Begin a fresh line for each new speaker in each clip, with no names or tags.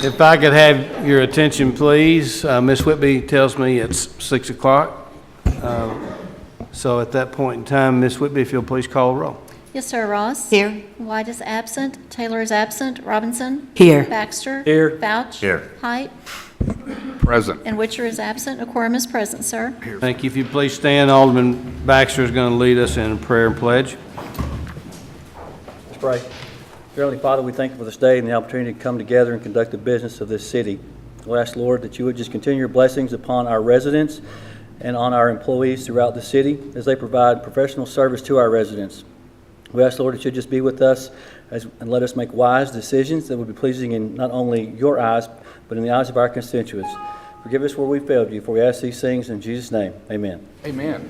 If I could have your attention, please. Ms. Whitby tells me it's 6 o'clock. So at that point in time, Ms. Whitby, if you'll please call the roll.
Yes, sir. Ross?
Here.
White is absent. Taylor is absent. Robinson?
Here.
Baxter?
Here.
Vouch?
Here.
Height?
Present.
And Witcher is absent. A quorum is present, sir.
Thank you. If you please stand, Alderman Baxter is going to lead us in prayer and pledge.
Let's pray. Dear Heavenly Father, we thank you for this day and the opportunity to come together and conduct the business of this city. We ask, Lord, that you would just continue your blessings upon our residents and on our employees throughout the city as they provide professional service to our residents. We ask, Lord, that you just be with us and let us make wise decisions that would be pleasing in not only your eyes, but in the eyes of our constituents. Forgive us where we failed you, for we ask these things in Jesus' name. Amen.
Amen.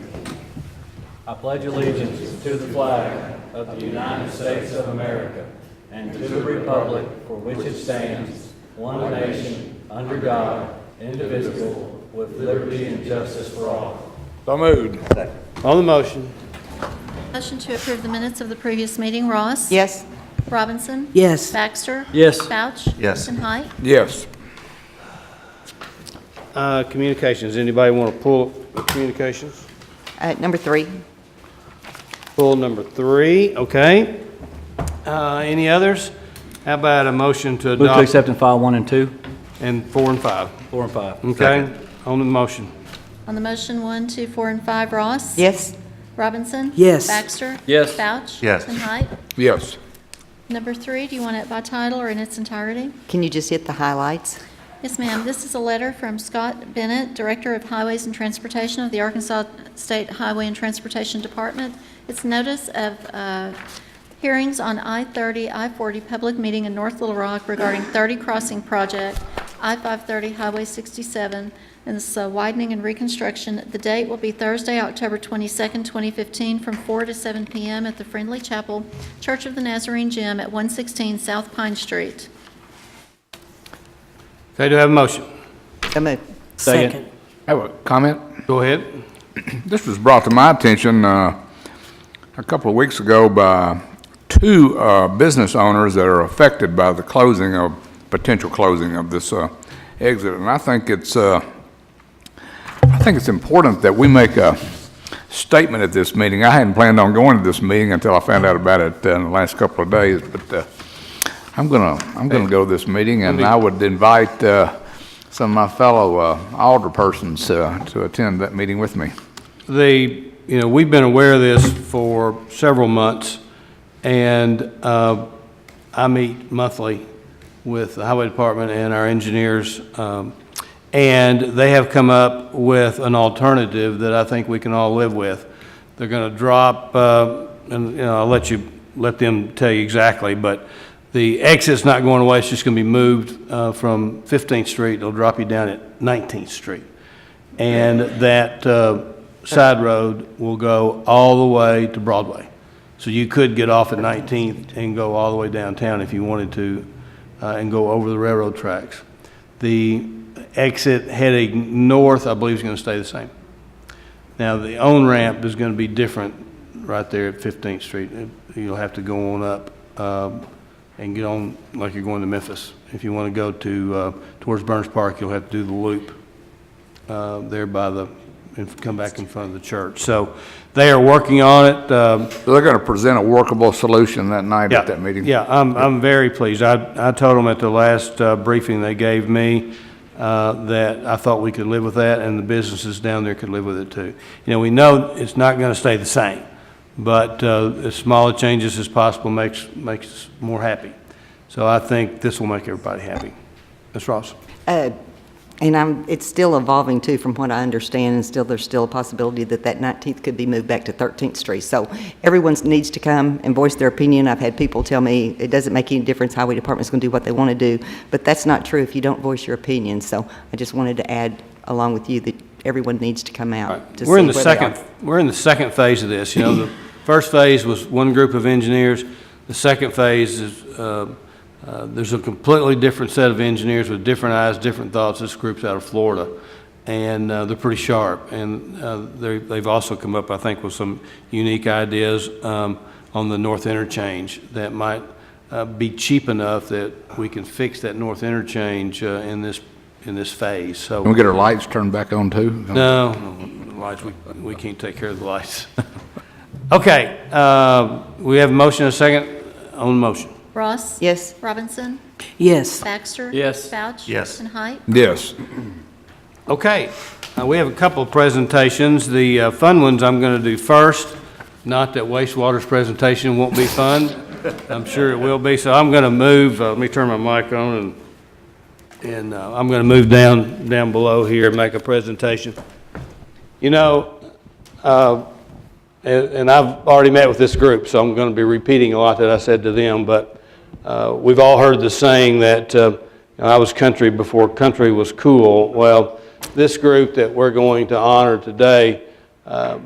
I pledge allegiance to the flag of the United States of America and to the republic for which it stands, one nation, under God, indivisible, with liberty and justice for all.
So moved.
On the motion.
Motion to approve the minutes of the previous meeting. Ross?
Yes.
Robinson?
Yes.
Baxter?
Yes.
Vouch?
Yes.
And Height?
Yes.
Communications. Anybody want to pull communications?
Number 3.
Pull number 3. Okay. Any others? How about a motion to
Move to
adopt
accept and file 1 and 2,
and 4 and 5?
4 and 5.
Okay. On the motion.
On the motion, 1, 2, 4, and 5. Ross?
Yes.
Robinson?
Yes.
Baxter?
Yes.
Vouch?
Yes.
And Height?
Yes.
Number 3, do you want it by title or in its entirety?
Can you just hit the highlights?
Yes, ma'am. This is a letter from Scott Bennett, Director of Highways and Transportation of the Arkansas State Highway and Transportation Department. It's notice of hearings on I-30, I-40 public meeting in North Little Rock regarding 30 crossing project, I-530 Highway 67, and this widening and reconstruction. The date will be Thursday, October 22nd, 2015, from 4 to 7 p.m. at the Friendly Chapel, Church of the Nazarene Gym at 116 South Pine Street.
Okay, do I have a motion?
So moved.
Second.
I have a comment.
Go ahead.
This was brought to my attention a couple of weeks ago by 2 business owners that are affected by the potential closing of this exit. And I think it's important that we make a statement at this meeting. I hadn't planned on going to this meeting until I found out about it in the last couple of days, but I'm gonna go to this meeting, and I would invite some of my fellow alderpersons to attend that meeting with me.
We've been aware of this for several months, and I meet monthly with the Highway Department and our engineers, and they have come up with an alternative that I think we can all live with. They're going to drop, and I'll let them tell you exactly, but the exit's not going away. It's just going to be moved from 15th Street. It'll drop you down at 19th Street. And that side road will go all the way to Broadway. So you could get off at 19th and go all the way downtown if you wanted to, and go over the railroad tracks. The exit heading north, I believe, is going to stay the same. Now, the on-ramp is going to be different right there at 15th Street. You'll have to go on up and get on like you're going to Memphis. If you want to go to towards Burns Park, you'll have to do the loop there and come back in front of the church. So they are working on it.
So they're going to present a workable solution that night at that meeting?
Yeah, I'm very pleased. I told them at the last briefing they gave me that I thought we could live with that, and the businesses down there could live with it too. We know it's not going to stay the same, but as smaller changes as possible makes us more happy. So I think this will make everybody happy. Ms. Ross?
And it's still evolving too, from what I understand, and there's still a possibility that 19th could be moved back to 13th Street. So everyone needs to come and voice their opinion. I've had people tell me it doesn't make any difference. Highway Department's going to do what they want to do, but that's not true if you don't voice your opinion. So I just wanted to add, along with you, that everyone needs to come out.
Right.
To
We're
see
in the
where
second.
they are.
We're in the second phase of this. The first phase was one group of engineers. The second phase is there's a completely different set of engineers with different eyes, different thoughts. This group's out of Florida, and they're pretty sharp. And they've also come up, I think, with some unique ideas on the North Interchange that might be cheap enough that we can fix that north interchange in this phase, so.
Can we get our lights turned back on too?
No, the lights, we can't take care of the lights. Okay, we have a motion and a second on the motion.
Ross?
Yes.
Robinson?
Yes.
Baxter?
Yes.
Vouch?
Yes.
And Height?
Yes.
Okay, we have a couple of presentations. The fun ones I'm going to do first. Not that wastewater's presentation won't be fun. I'm sure it will be. So I'm going to move, let me turn my mic on, and I'm going to move down below here and make a presentation. You know, and I've already met with this group, so I'm going to be repeating a lot that I said to them, but we've all heard the saying that I was country before country was cool. Well, this group that we're going to honor today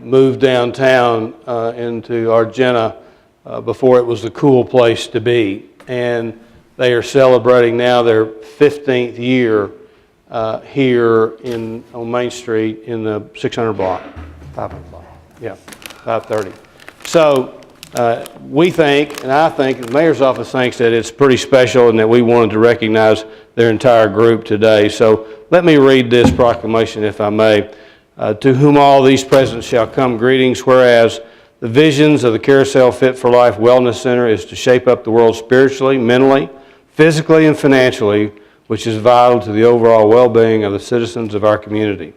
moved downtown into Argenta before it was the cool place to be. And they are celebrating now their 15th year here on Main Street in the 600 block, 500 block, yeah, 530. So we think, and I think, the mayor's office thinks that it's pretty special and that we wanted to recognize their entire group today. So let me read this proclamation, if I may. To whom all these presents shall come greetings, whereas the visions of the Carousel Fit for Life Wellness Center is to shape up the world spiritually, mentally, physically, and financially, which is vital to the overall well-being of the citizens of our community.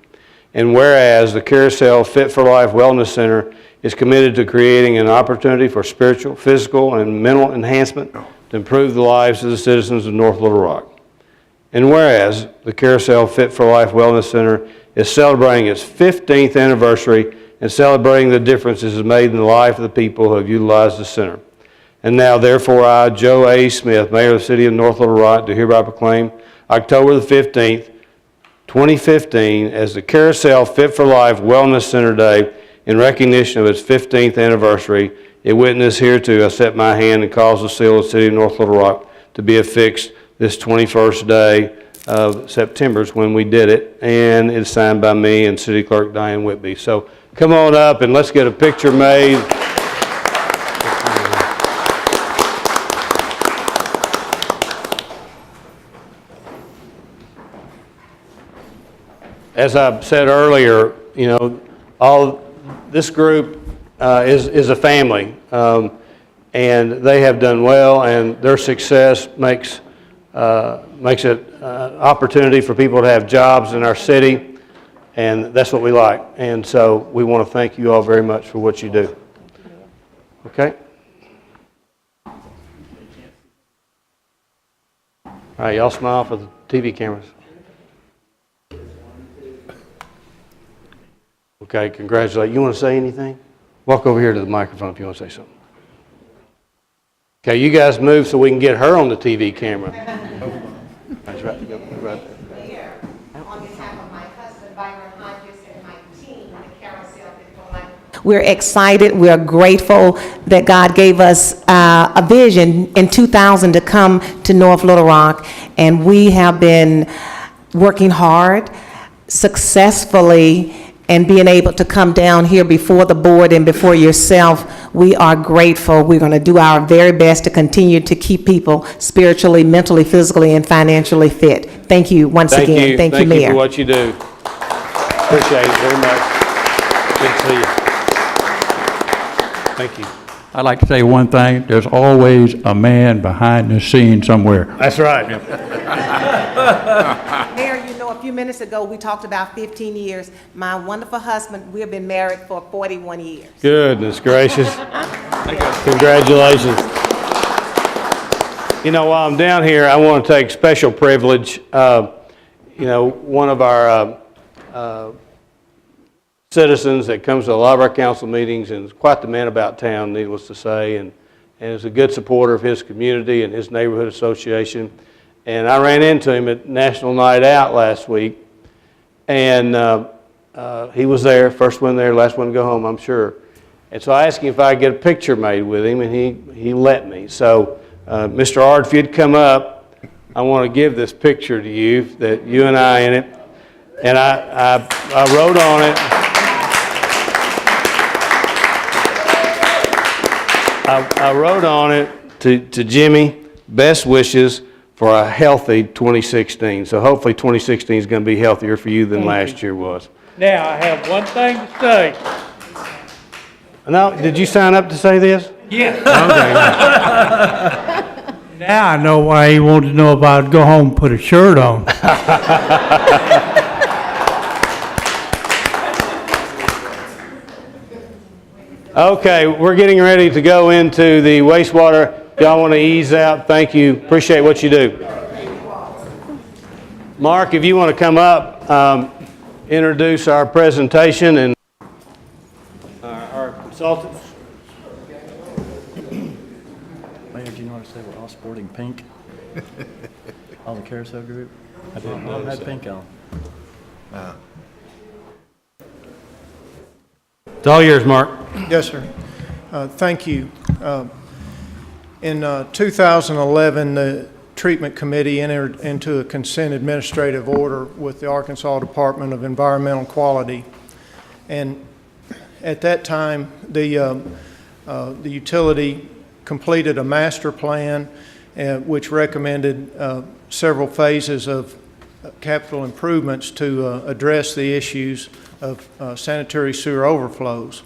And whereas the Carousel Fit for Life Wellness Center is committed to creating an opportunity for spiritual, physical, and mental enhancement to improve the lives of the citizens of North Little Rock. And whereas the Carousel Fit for Life Wellness Center is celebrating its 15th anniversary and celebrating the differences made in the life of the people who have utilized the center. And now, therefore, I, Joe A. Smith, Mayor of the City of North Little Rock, do hereby proclaim October the 15th, 2015 as the Carousel Fit for Life Wellness Center Day in recognition of its 15th anniversary. In witness hereto, I set my hand and cause the seal of the City of North Little Rock to be affixed this 21st day of September is when we did it, and it's signed by me and City Clerk Diane Whitby. So come on up and let's get a picture made. As I said earlier, you know, this group is a family, and they have done well, and their success makes it opportunity for people to have jobs in our city, and that's what we like. And so we want to thank you all very much for what you do. Okay? All right, y'all smile for the TV cameras. Okay, congratulations. You want to say anything? Walk over here to the microphone if you want to say something. Okay, you guys move so we can get her on the TV camera. That's right. Go right there.
Mayor, on behalf of my husband, Byron Hodges, and my team, the Carousel Fit for Life. We're excited, we're grateful that God gave us a vision in 2000 to come to North Little Rock, and we have been working hard, successfully, and being able to come down here before the board and before yourself. We are grateful. We're going to do our very best to continue to keep people spiritually, mentally, physically, and financially fit. Thank you once again. Thank you, Mayor.
Thank you for what you do. Appreciate it very much. Good to see you. Thank you.
I'd like to say one thing. There's always a man behind the scene somewhere.
That's right.
Mayor, you know, a few minutes ago, we talked about 15 years. My wonderful husband, we've been married for 41 years.
Goodness gracious. Congratulations. You know, while I'm down here, I want to take special privilege. You know, one of our citizens that comes to a lot of our council meetings and is quite the man about town, needless to say, and is a good supporter of his community and his neighborhood association. And I ran into him at National Night Out last week, and he was there, first one there, last one to go home, I'm sure. And so I asked him if I could get a picture made with him, and he let me. So, Mr. Ard, if you'd come up, I want to give this picture to you, that you and I in it. And I wrote on it. I wrote on it to Jimmy, best wishes for a healthy 2016. So hopefully 2016 is going to be healthier for you than last year was.
Now, I have one thing to say.
Now, did you sign up to say this?
Yeah.
Okay.
Now I know why he wanted to know about go home and put a shirt on.
Okay, we're getting ready to go into the wastewater. Y'all want to ease out? Thank you. Appreciate what you do. Mark, if you want to come up, introduce our presentation and our consultants.
Mayor, do you know what to say? We're all sporting pink. All the carousel group. I didn't know. I had pink on.
It's all yours, Mark.
Yes, sir. Thank you. In 2011, the Treatment Committee entered into a consent administrative order with the Arkansas Department of Environmental Quality. And at that time, the utility completed a master plan which recommended several phases of capital improvements to address the issues of sanitary sewer overflows.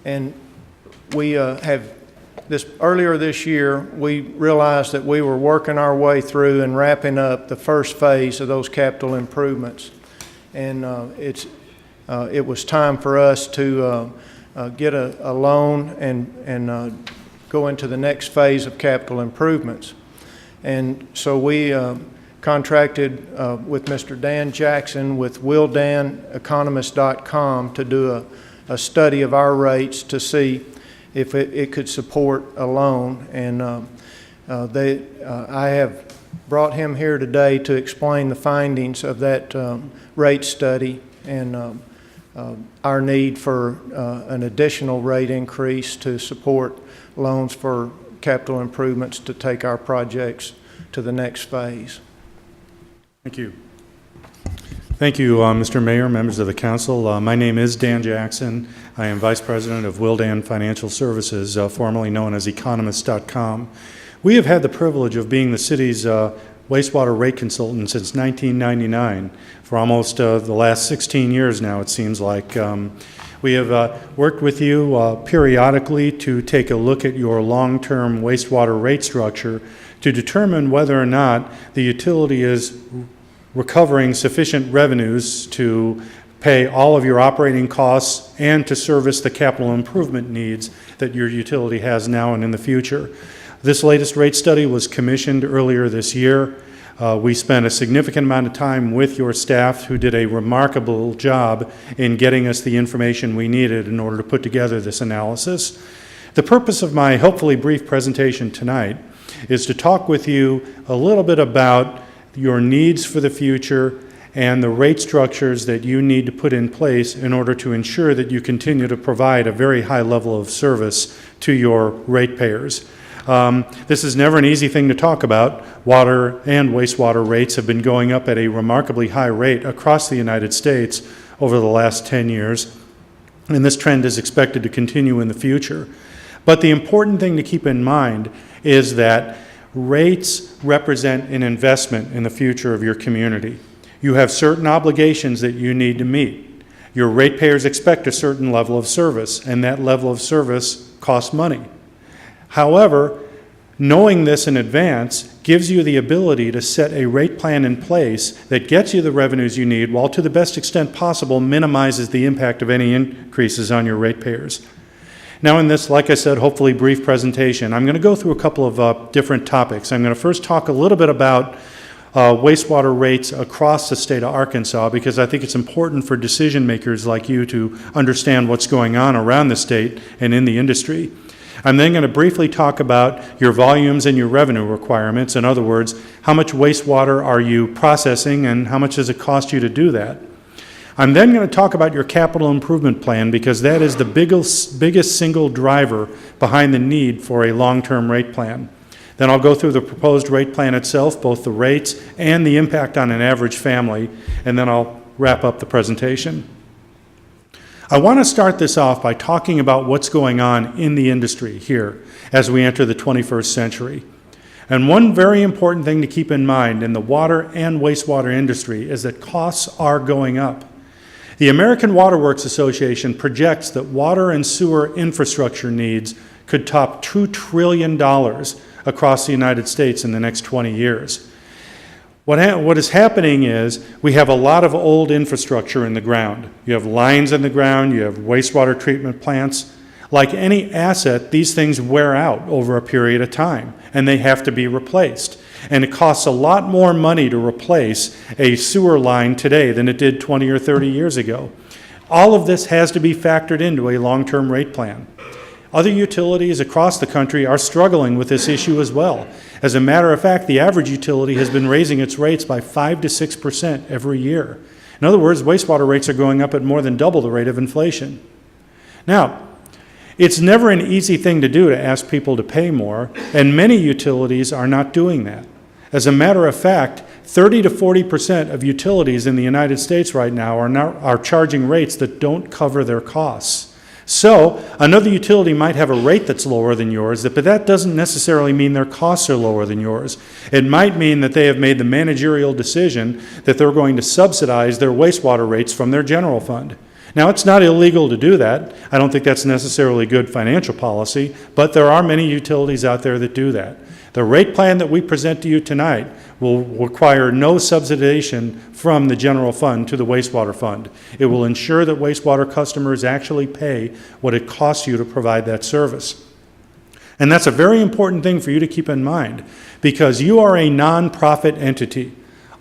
And we have earlier this year, we realized that we were working our way through and wrapping up the first phase of those capital improvements. And it was time for us to get a loan and go into the next phase of capital improvements. And so we contracted with Mr. Dan Jackson with WillDanEconomist.com to do a study of our rates to see if it could support a loan. And I have brought him here today to explain the findings of that rate study and our need for an additional rate increase to support loans for capital improvements to take our projects to the next phase.
Thank you. Thank you, Mr. Mayor, members of the council. My name is Dan Jackson. I am Vice President of Willdan Financial Services, formerly known as Economist.com. We have had the privilege of being the city's wastewater rate consultant since 1999, for almost the last 16 years now, it seems like. We have worked with you periodically to take a look at your long-term wastewater rate structure to determine whether or not the utility is recovering sufficient revenues to pay all of your operating costs and to service the capital improvement needs that your utility has now and in the future. This latest rate study was commissioned earlier this year. We spent a significant amount of time with your staff who did a remarkable job in getting us the information we needed in order to put together this analysis. The purpose of my hopefully brief presentation tonight is to talk with you a little bit about your needs for the future and the rate structures that you need to put in place in order to ensure that you continue to provide a very high level of service to your ratepayers. This is never an easy thing to talk about. Water and wastewater rates have been going up at a remarkably high rate across the United States over the last 10 years, and this trend is expected to continue in the future. But the important thing to keep in mind is that rates represent an investment in the future of your community. You have certain obligations that you need to meet. Your ratepayers expect a certain level of service, and that level of service costs money. However, knowing this in advance gives you the ability to set a rate plan in place that gets you the revenues you need while to the best extent possible minimizes the impact of any increases on your ratepayers. Now in this, like I said, hopefully brief presentation, I'm going to go through a couple of different topics. I'm going to first talk a little bit about wastewater rates across the state of Arkansas because I think it's important for decision makers like you to understand what's going on around the state and in the industry. I'm then going to briefly talk about your volumes and your revenue requirements. In other words, how much wastewater are you processing and how much does it cost you to do that? I'm then going to talk about your capital improvement plan because that is the biggest single driver behind the need for a long-term rate plan. Then I'll go through the proposed rate plan itself, both the rates and the impact on an average family, and then I'll wrap up the presentation. I want to start this off by talking about what's going on in the industry here as we enter the 21st century. And one very important thing to keep in mind in the water and wastewater industry is that costs are going up. The American Water Works Association projects that water and sewer infrastructure needs could top $2 trillion across the United States in the next 20 years. What is happening is we have a lot of old infrastructure in the ground. You have lines in the ground, you have wastewater treatment plants. Like any asset, these things wear out over a period of time, and they have to be replaced. And it costs a lot more money to replace a sewer line today than it did 20 or 30 years ago. All of this has to be factored into a long-term rate plan. Other utilities across the country are struggling with this issue as well. As a matter of fact, the average utility has been raising its rates by 5 to 6% every year. In other words, wastewater rates are going up at more than double the rate of inflation. Now, it's never an easy thing to do to ask people to pay more, and many utilities are not doing that. As a matter of fact, 30 to 40% of utilities in the United States right now are charging rates that don't cover their costs. So another utility might have a rate that's lower than yours, but that doesn't necessarily mean their costs are lower than yours. It might mean that they have made the managerial decision that they're going to subsidize their wastewater rates from their general fund. Now, it's not illegal to do that. I don't think that's necessarily good financial policy, but there are many utilities out there that do that. The rate plan that we present to you tonight will require no subsidization from the general fund to the wastewater fund. It will ensure that wastewater customers actually pay what it costs you to provide that service. And that's a very important thing for you to keep in mind, because you are a nonprofit entity.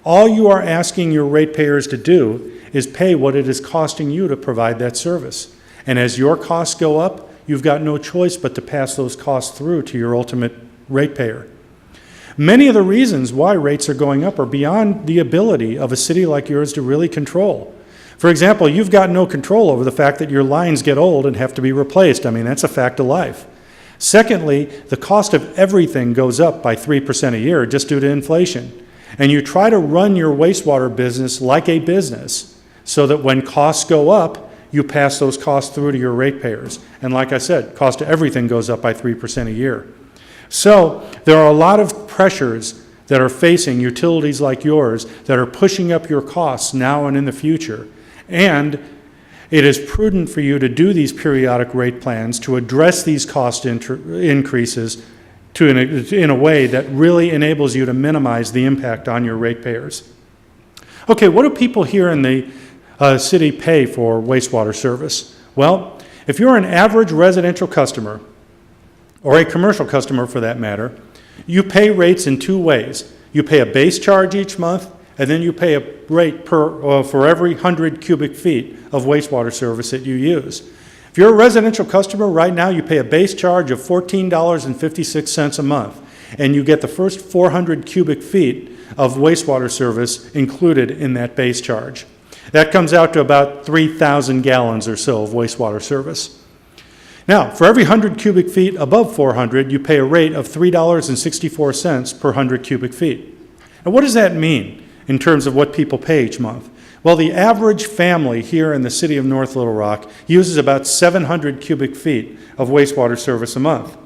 All you are asking your ratepayers to do is pay what it is costing you to provide that service. And as your costs go up, you've got no choice but to pass those costs through to your ultimate ratepayer. Many of the reasons why rates are going up are beyond the ability of a city like yours to really control. For example, you've got no control over the fact that your lines get old and have to be replaced. I mean, that's a fact of life. Secondly, the cost of everything goes up by 3% a year just due to inflation. And you try to run your wastewater business like a business so that when costs go up, you pass those costs through to your ratepayers. And like I said, cost of everything goes up by 3% a year. So there are a lot of pressures that are facing utilities like yours that are pushing up your costs now and in the future. And it is prudent for you to do these periodic rate plans to address these cost increases in a way that really enables you to minimize the impact on your ratepayers. Okay, what do people here in the city pay for wastewater service? Well, if you're an average residential customer, or a commercial customer for that matter, you pay rates in two ways. You pay a base charge each month, and then you pay a rate for every 100 cubic feet of wastewater service that you use. If you're a residential customer, right now you pay a base charge of $14.56 a month, and you get the first 400 cubic feet of wastewater service included in that base charge. That comes out to about 3,000 gallons or so of wastewater service. Now, for every 100 cubic feet above 400, you pay a rate of $3.64 per 100 cubic feet. Now, what does that mean in terms of what people pay each month? Well, the average family here in the city of North Little Rock uses about 700 cubic feet of wastewater service a month.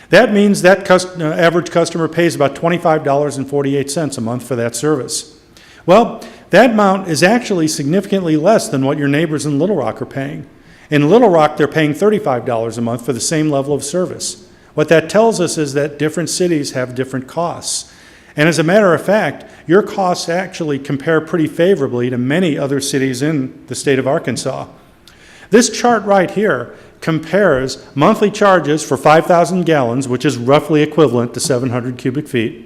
That means that average customer pays about $25.48 a month for that service. Well, that amount is actually significantly less than what your neighbors in Little Rock are paying. In Little Rock, they're paying $35 a month for the same level of service. What that tells us is that different cities have different costs. And as a matter of fact, your costs actually compare pretty favorably to many other cities in the state of Arkansas. This chart right here compares monthly charges for 5,000 gallons, which is roughly equivalent to 700 cubic feet,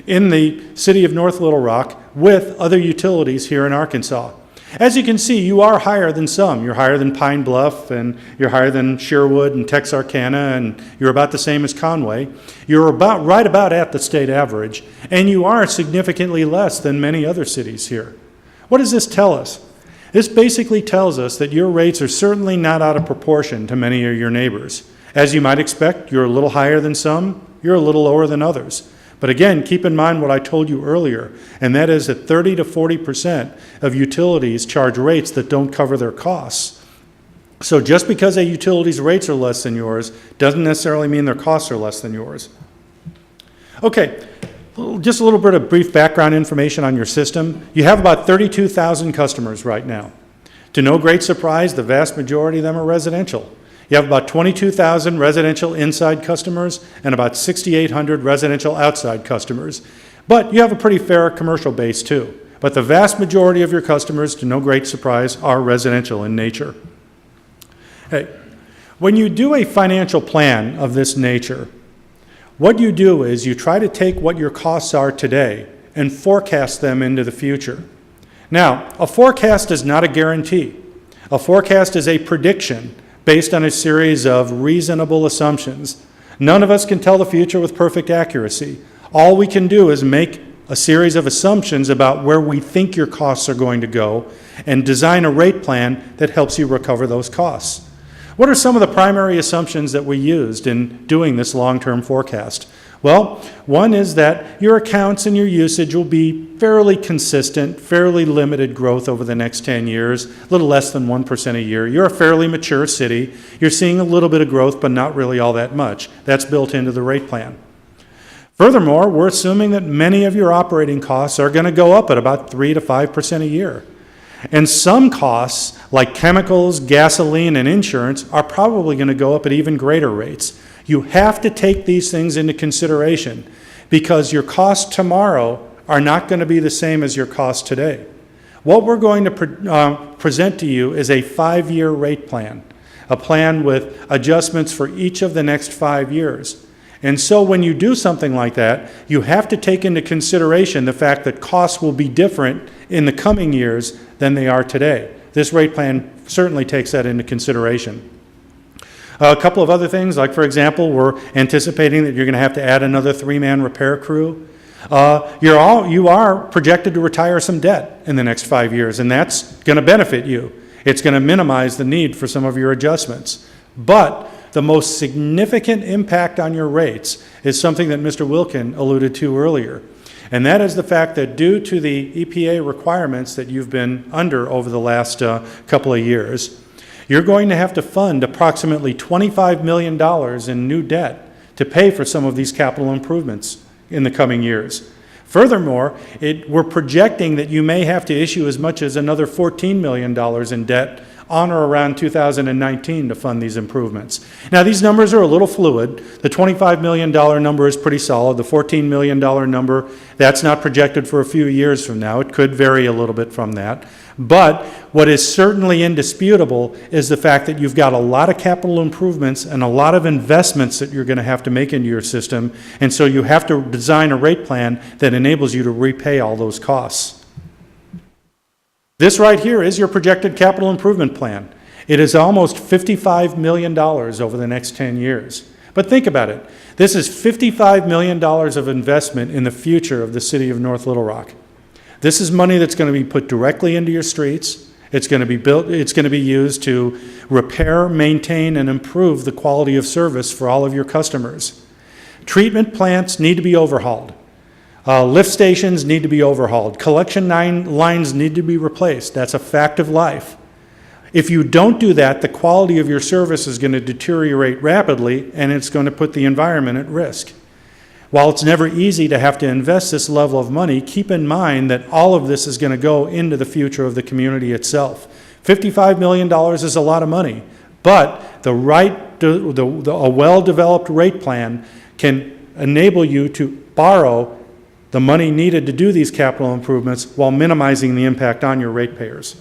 in the city of North Little Rock with other utilities here in Arkansas. As you can see, you are higher than some. You're higher than Pine Bluff, and you're higher than Sherwood and Texarkana, and you're about the same as Conway. You're right about at the state average, and you are significantly less than many other cities here. What does this tell us? This basically tells us that your rates are certainly not out of proportion to many of your neighbors. As you might expect, you're a little higher than some, you're a little lower than others. But again, keep in mind what I told you earlier, and that is that 30 to 40% of utilities charge rates that don't cover their costs. So just because a utility's rates are less than yours doesn't necessarily mean their costs are less than yours. Okay, just a little bit of brief background information on your system. You have about 32,000 customers right now. To no great surprise, the vast majority of them are residential. You have about 22,000 residential inside customers and about 6,800 residential outside customers. But you have a pretty fair commercial base too. But the vast majority of your customers, to no great surprise, are residential in nature. Hey, when you do a financial plan of this nature, what you do is you try to take what your costs are today and forecast them into the future. Now, a forecast is not a guarantee. A forecast is a prediction based on a series of reasonable assumptions. None of us can tell the future with perfect accuracy. All we can do is make a series of assumptions about where we think your costs are going to go and design a rate plan that helps you recover those costs. What are some of the primary assumptions that we used in doing this long-term forecast? Well, one is that your accounts and your usage will be fairly consistent, fairly limited growth over the next 10 years, a little less than 1% a year. You're a fairly mature city. You're seeing a little bit of growth, but not really all that much. That's built into the rate plan. Furthermore, we're assuming that many of your operating costs are going to go up at about 3 to 5% a year. And some costs, like chemicals, gasoline, and insurance, are probably going to go up at even greater rates. You have to take these things into consideration because your costs tomorrow are not going to be the same as your costs today. What we're going to present to you is a 5-year rate plan, a plan with adjustments for each of the next 5 years. And so when you do something like that, you have to take into consideration the fact that costs will be different in the coming years than they are today. This rate plan certainly takes that into consideration. A couple of other things, like for example, we're anticipating that you're going to have to add another 3-man repair crew. You are projected to retire some debt in the next 5 years, and that's going to benefit you. It's going to minimize the need for some of your adjustments. But the most significant impact on your rates is something that Mr. Wilkin alluded to earlier. And that is the fact that due to the EPA requirements that you've been under over the last couple of years, you're going to have to fund approximately $25 million in new debt to pay for some of these capital improvements in the coming years. Furthermore, we're projecting that you may have to issue as much as another $14 million in debt on or around 2019 to fund these improvements. Now, these numbers are a little fluid. The $25 million number is pretty solid. The $14 million number, that's not projected for a few years from now. It could vary a little bit from that. But what is certainly indisputable is the fact that you've got a lot of capital improvements and a lot of investments that you're going to have to make into your system, and so you have to design a rate plan that enables you to repay all those costs. This right here is your projected capital improvement plan. It is almost $55 million over the next 10 years. But think about it. This is $55 million of investment in the future of the city of North Little Rock. This is money that's going to be put directly into your streets. It's going to be built, it's going to be used to repair, maintain, and improve the quality of service for all of your customers. Treatment plants need to be overhauled. Lift stations need to be overhauled. Collection lines need to be replaced. That's a fact of life. If you don't do that, the quality of your service is going to deteriorate rapidly, and it's going to put the environment at risk. While it's never easy to have to invest this level of money, keep in mind that all of this is going to go into the future of the community itself. $55 million is a lot of money, but a well-developed rate plan can enable you to borrow the money needed to do these capital improvements while minimizing the impact on your ratepayers.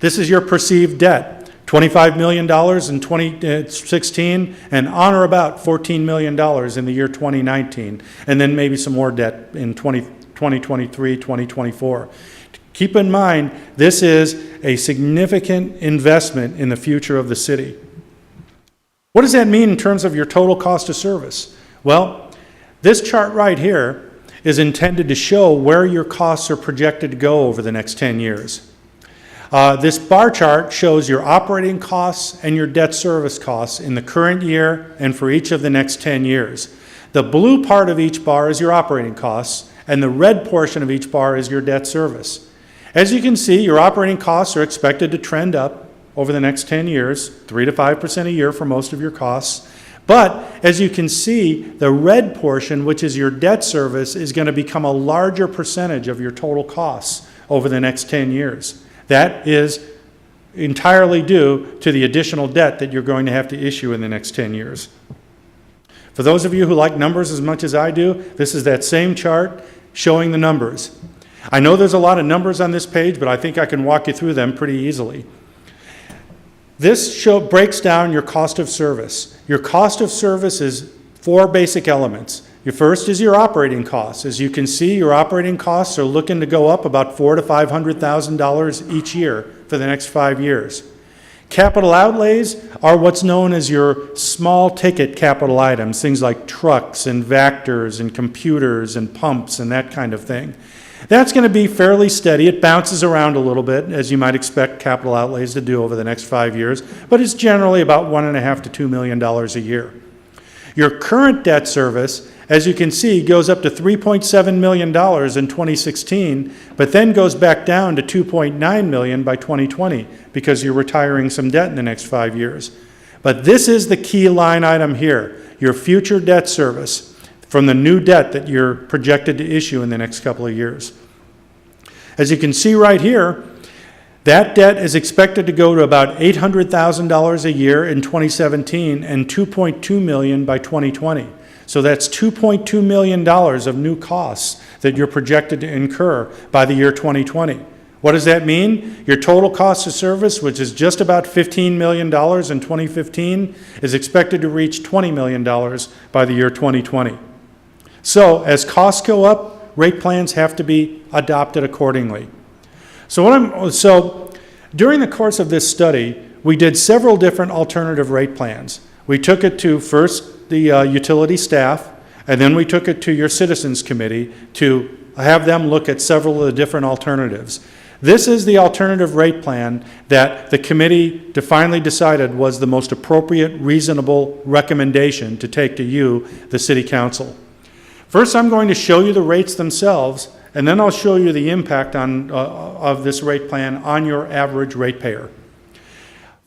This is your perceived debt, $25 million in 2016 and on or about $14 million in the year 2019, and then maybe some more debt in 2023, 2024. Keep in mind, this is a significant investment in the future of the city. What does that mean in terms of your total cost of service? Well, this chart right here is intended to show where your costs are projected to go over the next 10 years. This bar chart shows your operating costs and your debt service costs in the current year and for each of the next 10 years. The blue part of each bar is your operating costs, and the red portion of each bar is your debt service. As you can see, your operating costs are expected to trend up over the next 10 years, 3 to 5% a year for most of your costs. But as you can see, the red portion, which is your debt service, is going to become a larger percentage of your total costs over the next 10 years. That is entirely due to the additional debt that you're going to have to issue in the next 10 years. For those of you who like numbers as much as I do, this is that same chart showing the numbers. I know there's a lot of numbers on this page, but I think I can walk you through them pretty easily. This breaks down your cost of service. Your cost of service is 4 basic elements. Your first is your operating costs. As you can see, your operating costs are looking to go up about $400,000 to $500,000 each year for the next 5 years. Capital outlays are what's known as your small ticket capital items, things like trucks and Vactors and computers and pumps and that kind of thing. That's going to be fairly steady. It bounces around a little bit, as you might expect capital outlays to do over the next 5 years, but it's generally about $1.5 to $2 million a year. Your current debt service, as you can see, goes up to $3.7 million in 2016, but then goes back down to $2.9 million by 2020 because you're retiring some debt in the next 5 years. But this is the key line item here, your future debt service from the new debt that you're projected to issue in the next couple of years. As you can see right here, that debt is expected to go to about $800,000 a year in 2017 and $2.2 million by 2020. So that's $2.2 million of new costs that you're projected to incur by the year 2020. What does that mean? Your total cost of service, which is just about $15 million in 2015, is expected to reach $20 million by the year 2020. So as costs go up, rate plans have to be adopted accordingly. So during the course of this study, we did several different alternative rate plans. We took it to first the utility staff, and then we took it to your citizens committee to have them look at several of the different alternatives. This is the alternative rate plan that the committee finally decided was the most appropriate, reasonable recommendation to take to you, the city council. First, I'm going to show you the rates themselves, and then I'll show you the impact of this rate plan on your average ratepayer.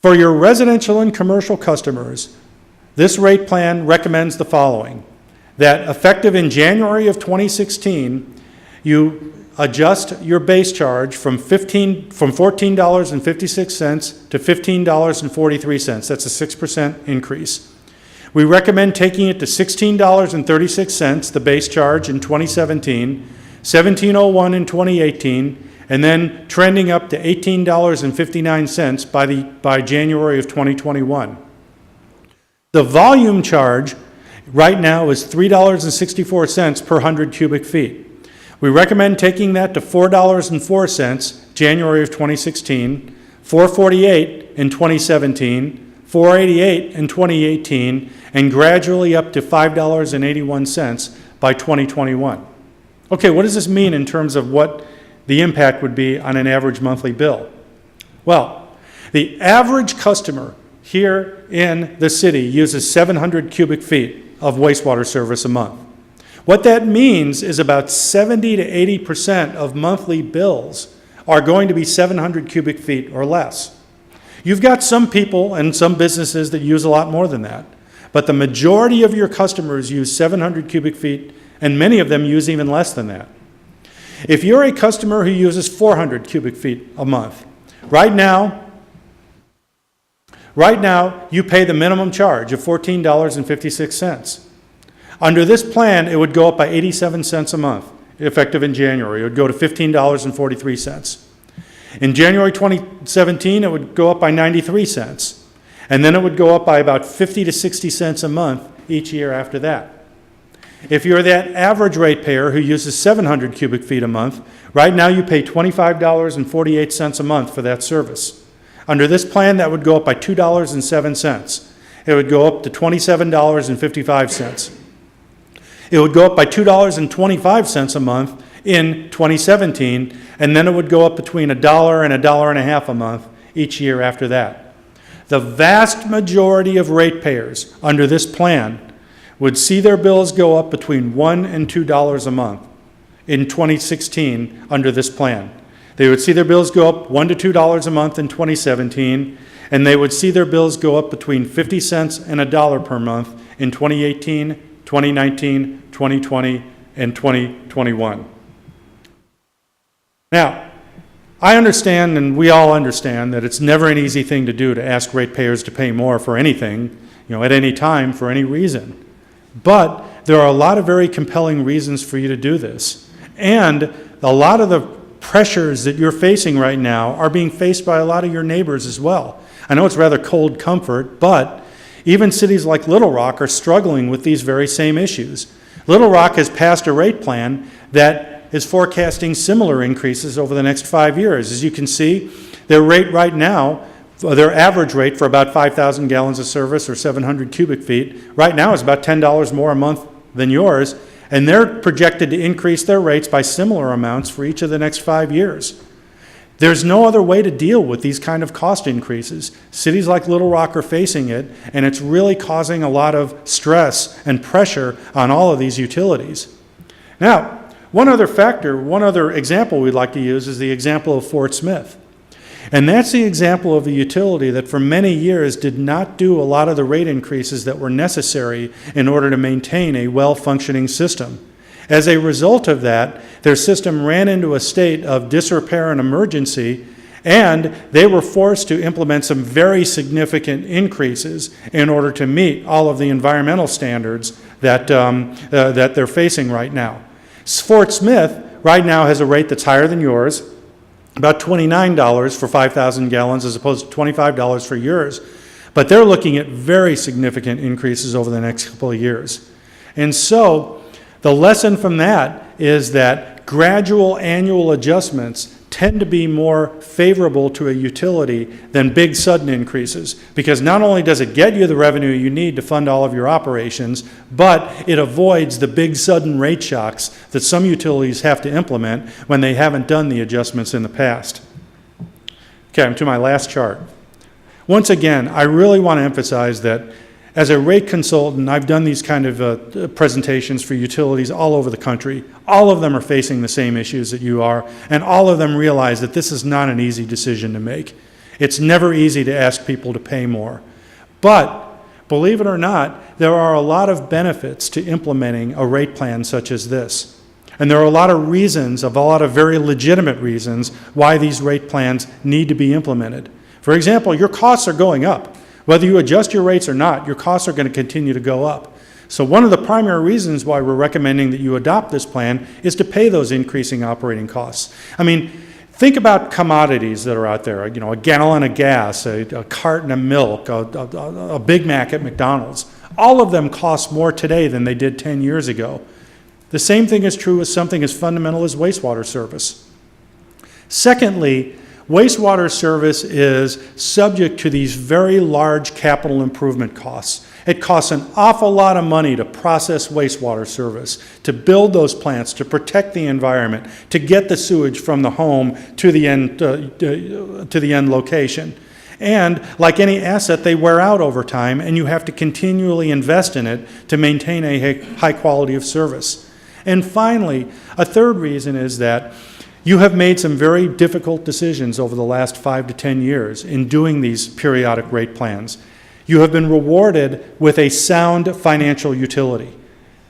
For your residential and commercial customers, this rate plan recommends the following: that effective in January of 2016, you adjust your base charge from $14.56 to $15.43. That's a 6% increase. We recommend taking it to $16.36, the base charge in 2017, $17.01 in 2018, and then trending up to $18.59 by January of 2021. The volume charge right now is $3.64 per 100 cubic feet. We recommend taking that to $4.04 January of 2016, $4.48 in 2017, $4.88 in 2018, and gradually up to $5.81 by 2021. Okay, what does this mean in terms of what the impact would be on an average monthly bill? Well, the average customer here in the city uses 700 cubic feet of wastewater service a month. What that means is about 70 to 80% of monthly bills are going to be 700 cubic feet or less. You've got some people and some businesses that use a lot more than that, but the majority of your customers use 700 cubic feet, and many of them use even less than that. If you're a customer who uses 400 cubic feet a month, right now you pay the minimum charge of $14.56. Under this plan, it would go up by 87 cents a month, effective in January. It would go to $15.43. In January 2017, it would go up by 93 cents. And then it would go up by about 50 to 60 cents a month each year after that. If you're that average ratepayer who uses 700 cubic feet a month, right now you pay $25.48 a month for that service. Under this plan, that would go up by $2.07. It would go up to $27.55. It would go up by $2.25 a month in 2017, and then it would go up between $1 and $1.50 a month each year after that. The vast majority of ratepayers under this plan would see their bills go up between $1 and $2 a month in 2016 under this plan. They would see their bills go up $1 to $2 a month in 2017, and they would see their bills go up between 50 cents and $1 per month in 2018, 2019, 2020, and 2021. Now, I understand, and we all understand, that it's never an easy thing to do to ask ratepayers to pay more for anything, at any time, for any reason. But there are a lot of very compelling reasons for you to do this. And a lot of the pressures that you're facing right now are being faced by a lot of your neighbors as well. I know it's rather cold comfort, but even cities like Little Rock are struggling with these very same issues. Little Rock has passed a rate plan that is forecasting similar increases over the next 5 years. As you can see, their rate right now, their average rate for about 5,000 gallons of service or 700 cubic feet, right now is about $10 more a month than yours, and they're projected to increase their rates by similar amounts for each of the next 5 years. There's no other way to deal with these kind of cost increases. Cities like Little Rock are facing it, and it's really causing a lot of stress and pressure on all of these utilities. Now, one other example we'd like to use is the example of Fort Smith. And that's the example of a utility that for many years did not do a lot of the rate increases that were necessary in order to maintain a well-functioning system. As a result of that, their system ran into a state of disrepair and emergency, and they were forced to implement some very significant increases in order to meet all of the environmental standards that they're facing right now. Fort Smith right now has a rate that's higher than yours, about $29 for 5,000 gallons as opposed to $25 for yours. But they're looking at very significant increases over the next couple of years. And so the lesson from that is that gradual annual adjustments tend to be more favorable to a utility than big sudden increases, because not only does it get you the revenue you need to fund all of your operations, but it avoids the big sudden rate shocks that some utilities have to implement when they haven't done the adjustments in the past. Okay, I'm to my last chart. Once again, I really want to emphasize that as a rate consultant, I've done these kind of presentations for utilities all over the country. All of them are facing the same issues that you are, and all of them realize that this is not an easy decision to make. It's never easy to ask people to pay more. But, believe it or not, there are a lot of benefits to implementing a rate plan such as this. And there are a lot of reasons, a lot of very legitimate reasons, why these rate plans need to be implemented. For example, your costs are going up. Whether you adjust your rates or not, your costs are going to continue to go up. So one of the primary reasons why we're recommending that you adopt this plan is to pay those increasing operating costs. I mean, think about commodities that are out there, a gallon of gas, a carton of milk, a Big Mac at McDonald's. All of them cost more today than they did 10 years ago. The same thing is true with something as fundamental as wastewater service. Secondly, wastewater service is subject to these very large capital improvement costs. It costs an awful lot of money to process wastewater service, to build those plants, to protect the environment, to get the sewage from the home to the end location. And like any asset, they wear out over time, and you have to continually invest in it to maintain a high quality of service. And finally, a third reason is that you have made some very difficult decisions over the last 5 to 10 years in doing these periodic rate plans. You have been rewarded with a sound financial utility.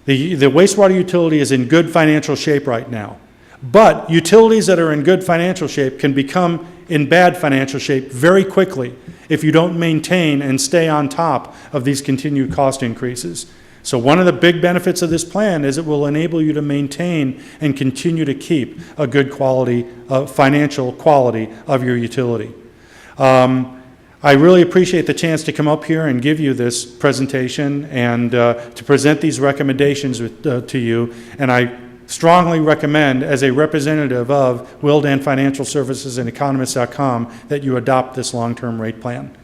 The wastewater utility is in good financial shape right now. But utilities that are in good financial shape can become in bad financial shape very quickly if you don't maintain and stay on top of these continued cost increases. So one of the big benefits of this plan is it will enable you to maintain and continue to keep a good quality, financial quality of your utility. I really appreciate the chance to come up here and give you this presentation and to present these recommendations to you. And I strongly recommend, as a representative of Willdan Financial Services and Economist.com, that you adopt this long-term rate plan.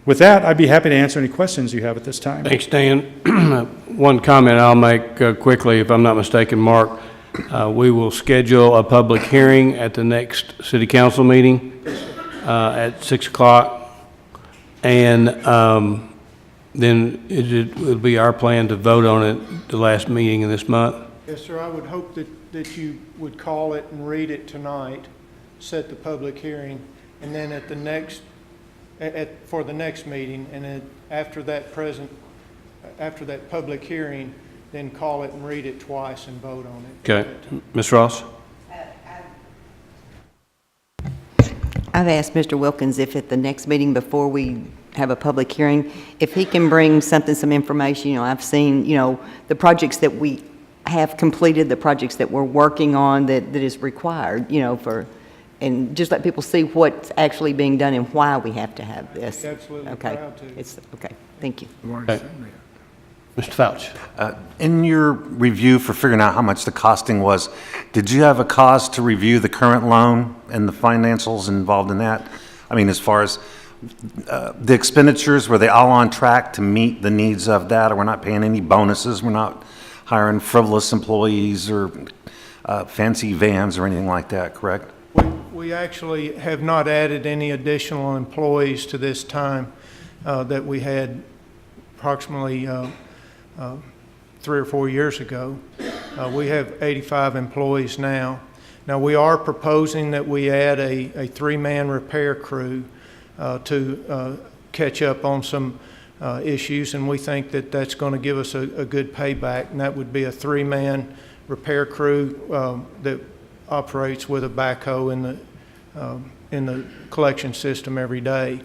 With that, I'd be happy to answer any questions you have at this time.
Thanks, Dan. One comment I'll make quickly, if I'm not mistaken, Mark. We will schedule a public hearing at the next city council meeting at 6 o'clock. And then it'll be our plan to vote on it the last meeting of this month.
Yes, sir, I would hope that you would call it and read it tonight, set the public hearing, and then at the next for the next meeting, and then after that public hearing, then call it and read it twice and vote on it.
Okay. Ms. Ross?
I've asked Mr. Wilkins if at the next meeting before we have a public hearing, if he can bring some information. I've seen, the projects that we have completed, the projects that we're working on that is required, and just let people see what's actually being done and why we have to have this.
Absolutely
Okay.
proud to.
Okay, thank you.
Okay. Mr. Fauch?
In your review for figuring out how much the costing was, did you have a cause to review the current loan and the financials involved in that? I mean, as far as the expenditures, were they all on track to meet the needs of that? Or we're not paying any bonuses? We're not hiring frivolous employees or fancy vans or anything like that, correct?
We actually have not added any additional employees to this time that we had approximately 3 or 4 years ago. We have 85 employees now. Now, we are proposing that we add a 3-man repair crew to catch up on some issues, and we think that that's going to give us a good payback, and that would be a 3-man repair crew that operates with a backhoe in the collection system every day.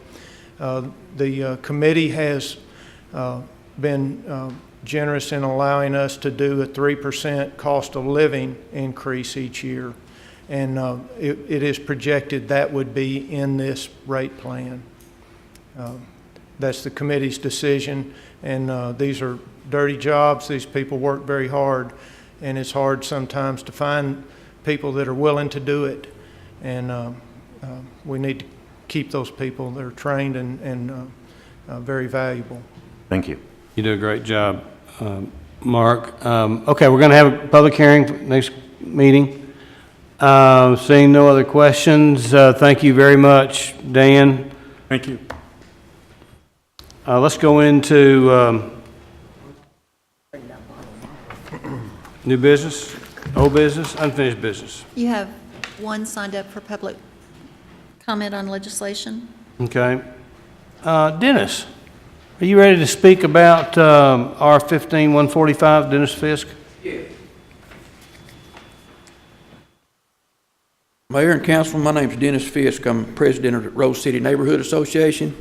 The committee has been generous in allowing us to do a 3% cost of living increase each year. And it is projected that would be in this rate plan. That's the committee's decision, and these are dirty jobs. These people work very hard, and it's hard sometimes to find people that are willing to do it. And we need to keep those people that are trained and very valuable.
Thank you.
You do a great job, Mark. Okay, we're going to have a public hearing for next meeting. Seeing no other questions, thank you very much, Dan.
Thank you.
Let's go into new business, old business, unfinished business.
You have one signed up for public comment on legislation.
Okay. Dennis, are you ready to speak about R-15-145, Dennis Fisk?
Mayor and Council, my name is Dennis Fisk. I'm president of the Rose City Neighborhood Association.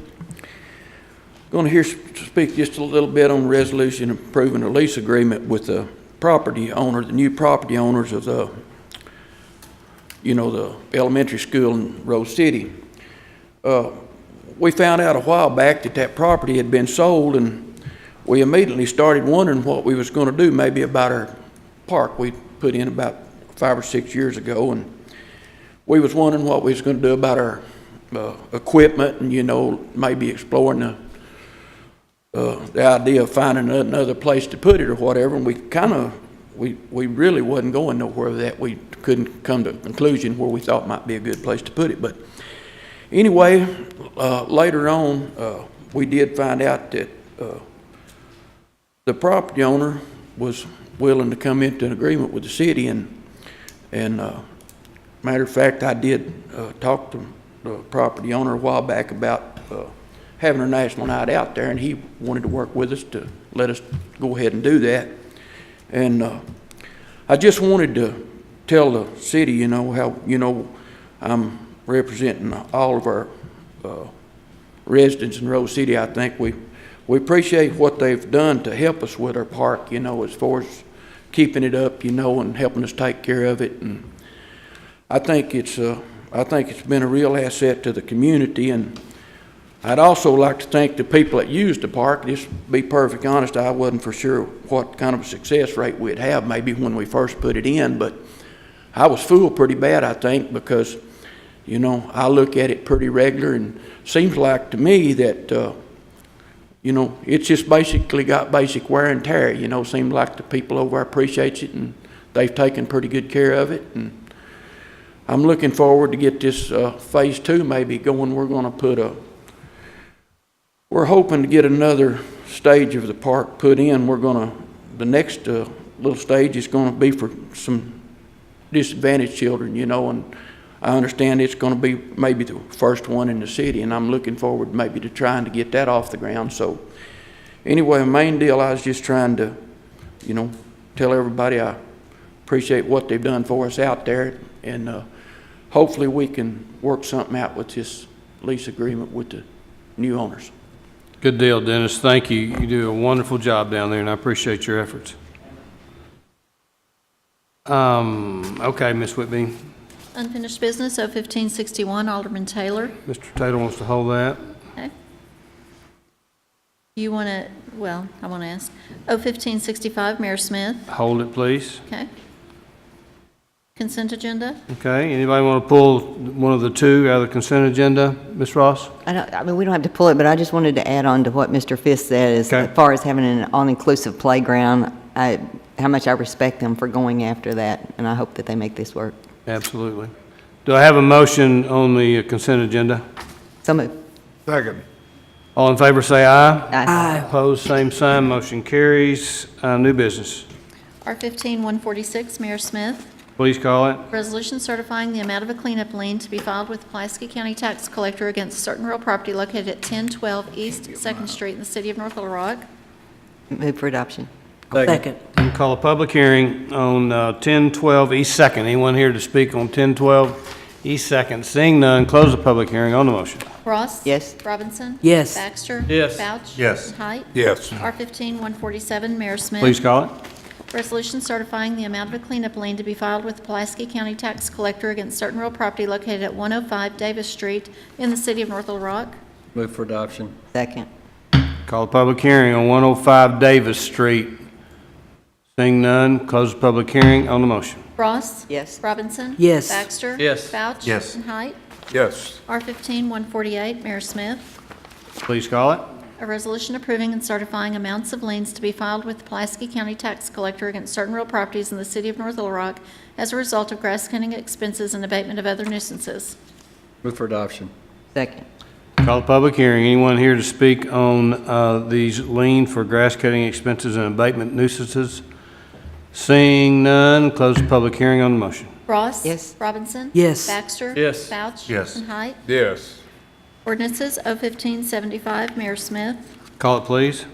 Going to speak just a little bit on the resolution approving a lease agreement with the property owner, the new property owners of the elementary school in Rose City. We found out a while back that property had been sold, and we immediately started wondering what we was going to do maybe about our park we put in about 5 or 6 years ago, and we was wondering what we was going to do about our equipment, and maybe exploring the idea of finding another place to put it or whatever. And we really wasn't going nowhere with that. We couldn't come to a conclusion where we thought might be a good place to put it. But anyway, later on, we did find out that the property owner was willing to come into an agreement with the city, and matter of fact, I did talk to the property owner a while back about having a national night out there, and he wanted to work with us to let us go ahead and do that. And I just wanted to tell the city, how, I'm representing all of our residents in Rose City. I think we appreciate what they've done to help us with our park, as far as keeping it up, and helping us take care of it. And I think it's been a real asset to the community. And I'd also like to thank the people that used the park. Just to be perfectly honest, I wasn't for sure what kind of a success rate we'd have maybe when we first put it in, but I was fooled pretty bad, I think, because, I look at it pretty regular, and seems like to me that, it's just basically got basic wear and tear. Seems like the people over there appreciates it, and they've taken pretty good care of it. And I'm looking forward to get this phase 2 maybe going. We're hoping to get another stage of the park put in. The next little stage is going to be for some disadvantaged children, and I understand it's going to be maybe the first one in the city, and I'm looking forward maybe to trying to get that off the ground. So anyway, the main deal, I was just trying to, tell everybody I appreciate what they've done for us out there, and hopefully we can work something out with this lease agreement with the new owners.
Good deal, Dennis. Thank you. You do a wonderful job down there, and I appreciate your efforts. Okay, Ms. Whitby.
Unfinished business, O 1561, Alderman Taylor.
Mr. Taylor wants to hold that.
Okay. You want to, well, I want to ask, O 1565, Mayor Smith.
Hold it, please.
Okay. Consent agenda.
Okay, anybody want to pull one of the two out of the consent agenda? Ms. Ross?
I mean, we don't have to pull it, but I just wanted to add on to what Mr. Fisk said, as
Okay.
far as having an all-inclusive playground, how much I respect them for going after that, and I hope that they make this work.
Absolutely. Do I have a motion on the consent agenda?
So moved.
Second.
All in favor, say aye.
Aye.
Opposed, same sign, motion carries. New business.
R 15-146, Mayor Smith.
Please call it.
Resolution certifying the amount of a cleanup lien to be filed with Pulaski County Tax Collector against certain real property located at 1012 East 2nd Street in the city of North Little Rock.
Move for adoption.
Second.
We'll call a public hearing on 1012 East 2nd. Anyone here to speak on 1012 East 2nd? Seeing none, close the public hearing on the motion.
Ross?
Yes.
Robinson?
Yes.
Baxter?
Yes.
Vouch?
Yes.
And Height?
Yes.
R 15-147, Mayor Smith.
Please call it.
Resolution certifying the amount of a cleanup lien to be filed with the Pulaski County Tax Collector against certain real property located at 105 Davis Street in the city of North Little Rock.
Move for adoption.
Second.
Call a public hearing on 105 Davis Street. Seeing none, close the public hearing on the motion.
Ross?
Yes.
Robinson?
Yes.
Baxter?
Yes.
Vouch?
Yes.
And Height?
Yes.
R 15-148, Mayor Smith.
Please call it.
A resolution approving and certifying amounts of liens to be filed with the Pulaski County Tax Collector against certain real properties in the city of North Little Rock as a result of grass cutting expenses and abatement of other nuisances.
Move for adoption.
Second.
Call a public hearing. Anyone here to speak on these lien for grass cutting expenses and abatement nuisances? Seeing none, close the public hearing on the motion.
Ross?
Yes.
Robinson?
Yes.
Baxter?
Yes.
Vouch?
Yes.
And Height?
Yes.
Ordinances, O 1575, Mayor Smith.
Call it, please.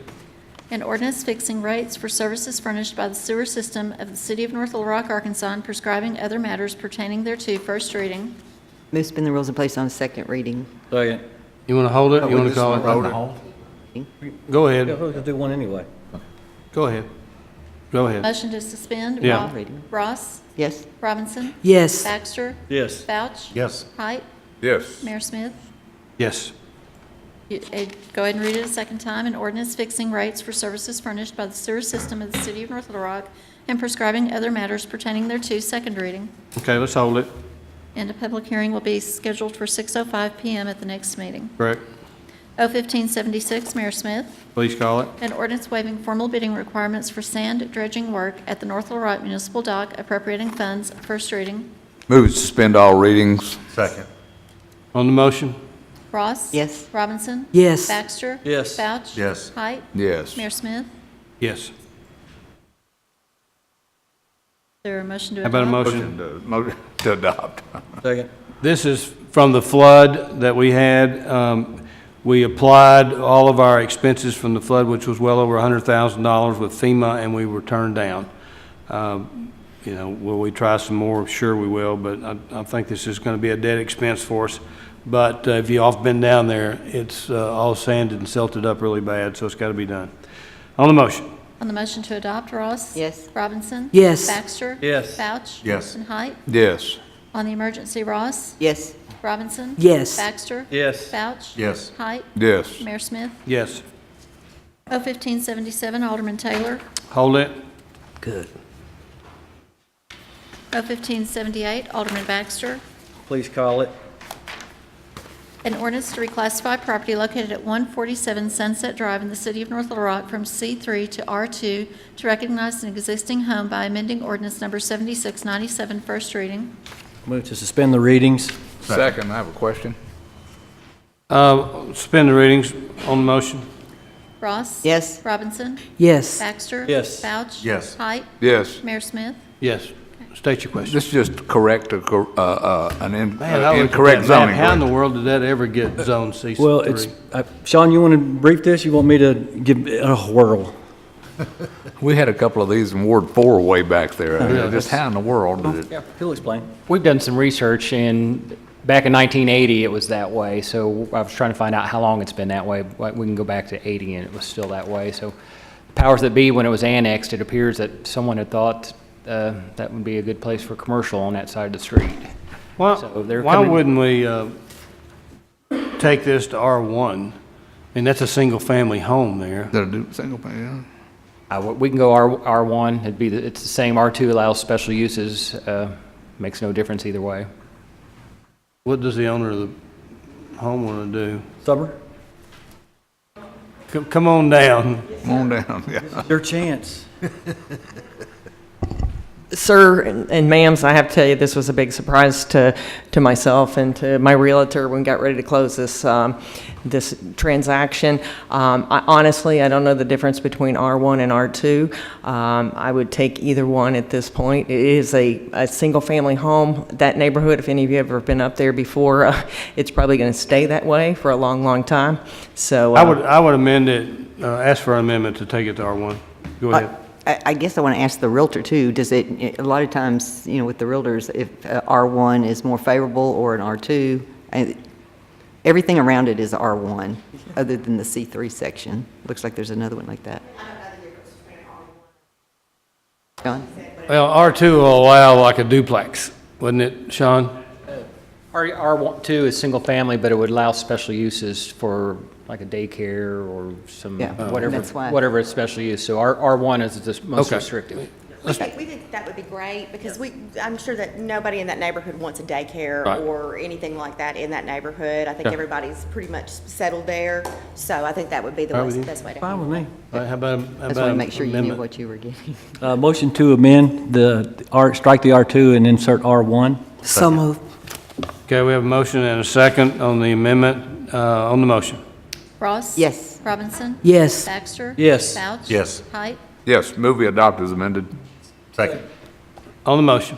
An ordinance fixing rates for services furnished by the sewer system of the city of North Little Rock, Arkansas, and prescribing other matters pertaining thereto, first reading.
Move suspend the rules and place on second reading.
Second.
You want to hold it? You want to call it? Go
Yeah,
ahead.
we'll do one anyway.
Go ahead. Go ahead.
Motion to suspend.
Yeah.
Ross?
Yes.
Robinson?
Yes.
Baxter?
Yes.
Vouch?
Yes.
Height?
Yes.
Mayor Smith?
Yes.
Go ahead and read it a second time. An ordinance fixing rates for services furnished by the sewer system of the city of North Little Rock and prescribing other matters pertaining thereto, second reading.
Okay, let's hold it.
And a public hearing will be scheduled for 6:05 PM at the next meeting.
Correct.
O 1576, Mayor Smith.
Please call it.
An ordinance waiving formal bidding requirements for sand dredging work at the North Little Rock Municipal Dock, appropriating funds, first reading.
Move to suspend all readings.
Second.
On the motion?
Ross?
Yes.
Robinson?
Yes.
Baxter?
Yes.
Vouch?
Yes.
Height?
Yes.
Mayor Smith?
Yes.
Is there a motion to
How
adopt?
about a motion?
Motion to adopt.
Second.
This is from the flood that we had. We applied all of our expenses from the flood, which was well over $100,000 with FEMA, and we were turned down. Will we try some more? Sure we will, but I think this is going to be a dead expense for us. But if you all have been down there, it's all sanded and silted up really bad, so it's got to be done. On the motion?
On the motion to adopt, Ross?
Yes.
Robinson?
Yes.
Baxter?
Yes.
Vouch?
Yes.
And Height?
Yes.
On the emergency, Ross?
Yes.
Robinson?
Yes.
Baxter?
Yes.
Vouch?
Yes.
Height?
Yes.
Mayor Smith?
Yes.
O 1577, Alderman Taylor.
Hold it.
Good.
O 1578, Alderman Baxter.
Please call it.
An ordinance to reclassify property located at 147 Sunset Drive in the city of North Little Rock from C3 to R2 to recognize an existing home by amending ordinance number 7697, first reading.
Move to suspend the readings.
Second, I have a question.
Suspend the readings on the motion.
Ross?
Yes.
Robinson?
Yes.
Baxter?
Yes.
Vouch?
Yes.
Height?
Yes.
Mayor Smith?
Yes.
Okay.
State your question.
This is just correct an
Man, I looked at
incorrect
that
zoning.
map. How in
correct?
the world did that ever get zone C3?
Well, it's, Sean, you want to brief this? You want me to give it a whirl?
We had a couple of these in Ward 4 way back there.
Yeah.
Just how in the world did it?
Yeah, he'll explain.
We've done some research, and back in 1980, it was that way. So I was trying to find out how long it's been that way. Like, we can go back to 80, and it was still that way. So powers that be, when it was annexed, it appears that someone had thought that would be a good place for commercial on that side of the street. So they're
Why
coming-
wouldn't we take this to R1? I mean, that's a single-family home there.
Did it do single family? Yeah.
We can go R1. It's the same. R2 allows special uses. Makes no difference either way.
What does the owner of the home want to do?
Summer?
Come on down.
Come on down, yeah.
Your chance.
Sir and ma'ams, I have to tell you, this was a big surprise to myself and to my realtor when we got ready to close this transaction. Honestly, I don't know the difference between R1 and R2. I would take either one at this point. It is a single-family home. That neighborhood, if any of you have ever been up there before, it's probably going to stay that way for a long, long time. So
I would amend it, ask for an amendment to take it to R1. Go ahead.
I guess I want to ask the realtor too, does it, a lot of times, you know, with the realtors, if R1 is more favorable or an R2, everything around it is R1, other than the C3 section. Looks like there's another one like that. John?
Well, R2 will allow like a duplex, wouldn't it, Sean?
R2 is single family, but it would allow special uses for like a daycare or some,
Yeah, that's why.
whatever is special use. So R1 is the most
Okay.
restrictive.
We think that would be great, because I'm sure that nobody in that neighborhood wants a daycare
Right.
or anything like that in that neighborhood. I think
Yeah.
everybody's pretty much settled there, so I think that would be the
All right with you?
best way to
Fine
handle
with
it.
me.
All right, how about,
I just want to make sure you knew
amendment?
what you were getting.
Motion to amend strike the R2 and insert R1.
So moved.
Okay, we have a motion and a second on the amendment, on the motion.
Ross?
Yes.
Robinson?
Yes.
Baxter?
Yes.
Vouch?
Yes.
Height?
Yes, movie adopt is amended.
Second.
On the motion.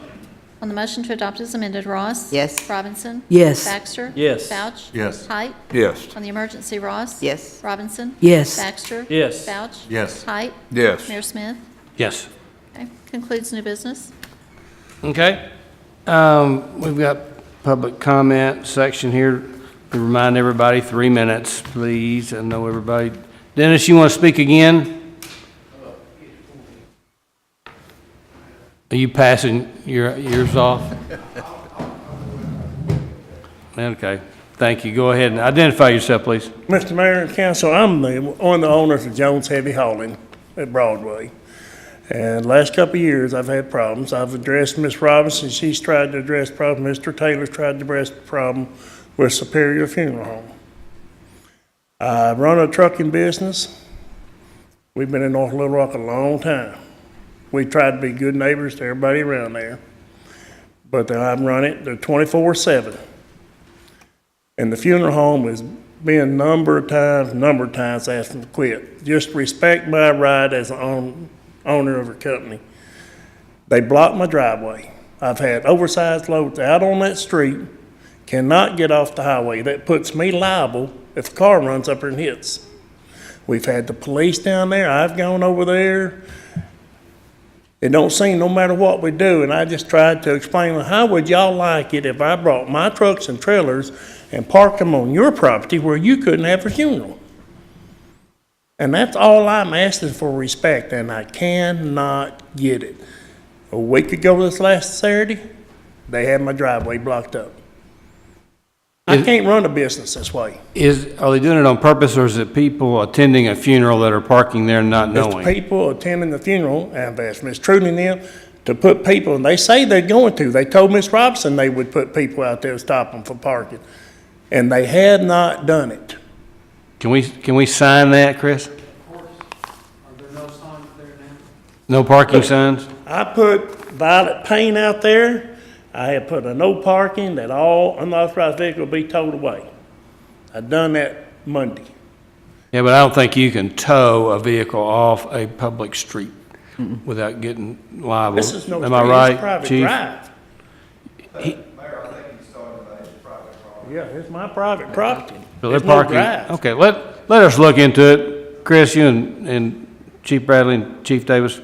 On the motion to adopt as amended, Ross?
Yes.
Robinson?
Yes.
Baxter?
Yes.
Vouch?
Yes.
Height?
Yes.
On the emergency, Ross?
Yes.
Robinson?
Yes.
Baxter?
Yes.
Vouch?
Yes.
Height?
Yes.
Mayor Smith?
Yes.
Okay, concludes new business.
Okay. We've got public comment section here. We remind everybody, 3 minutes, please. I know everybody. Dennis, you want to speak again? Are you passing your ears off? Okay, thank you. Go ahead and identify yourself, please.
Mr. Mayor and Council, I'm one of the owners of Jones Heavy Hauling at Broadway. And last couple of years, I've had problems. I've addressed Ms. Robinson, she's tried to address the problem. Mr. Taylor's tried to address the problem with Superior Funeral Home. I run a trucking business. We've been in North Little Rock a long time. We tried to be good neighbors to everybody around there. But I run it 24/7. And the funeral home has been a number of times asked them to quit. Just respect my right as an owner of a company. They blocked my driveway. I've had oversized loads out on that street, cannot get off the highway. That puts me liable if a car runs up there and hits. We've had the police down there. I've gone over there. It don't seem no matter what we do, and I just tried to explain, how would y'all like it if I brought my trucks and trailers and parked them on your property where you couldn't have a funeral? And that's all I'm asking for, respect, and I cannot get it. A week ago this last Saturday, they had my driveway blocked up. I can't run a business this way.
Are they doing it on purpose, or is it people attending a funeral that are parking there not
It's
knowing?
people attending the funeral, and I've asked Ms. Trudy and them to put people, and they say they're going to. They told Ms. Robinson they would put people out there to stop them from parking, and they had not done it.
Can we sign that, Chris? No parking signs?
I put violet paint out there. I have put a no parking, that all unauthorized vehicle be towed away. I done that Monday.
Yeah, but I don't think you can tow a vehicle off a public street. without getting liable.
This is no
Am I
street,
right,
it's private
Chief?
drive. Yeah, it's my private property.
So they're
There's no
parking,
drive.
okay, let us look into it. Chris, you and Chief Bradley and Chief Davis.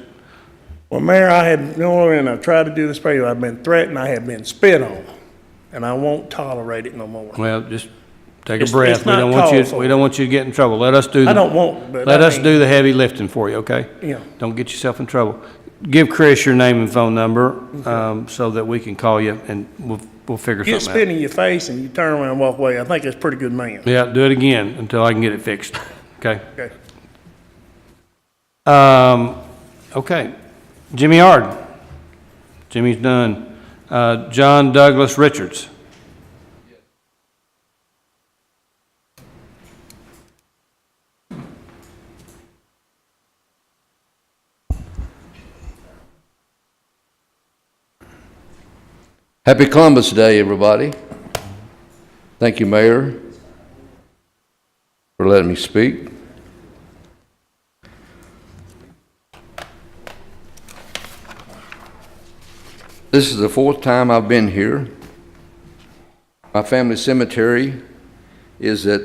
Well, Mayor, I have, and I've tried to do this for you, I've been threatened, I have been spit on, and I won't tolerate it no more.
Well, just take a
It's-
breath.
it's not
We don't want you to get in trouble. Let us do
I don't want, but
let
I
us
mean-
do the heavy lifting for you, okay?
Yeah.
Don't get yourself in trouble. Give Chris your name and phone number, so that we can call you and we'll figure
Get
something
spit
out.
in your face and you turn around and walk away. I think that's a pretty good man.
Yeah, do it again until I can get it fixed, okay?
Okay.
Okay. Jimmy Ard. Jimmy's done. John Douglas Richards.
Happy Columbus Day, everybody. Thank you, Mayor, for letting me speak. This is the fourth time I've been here. My family cemetery is at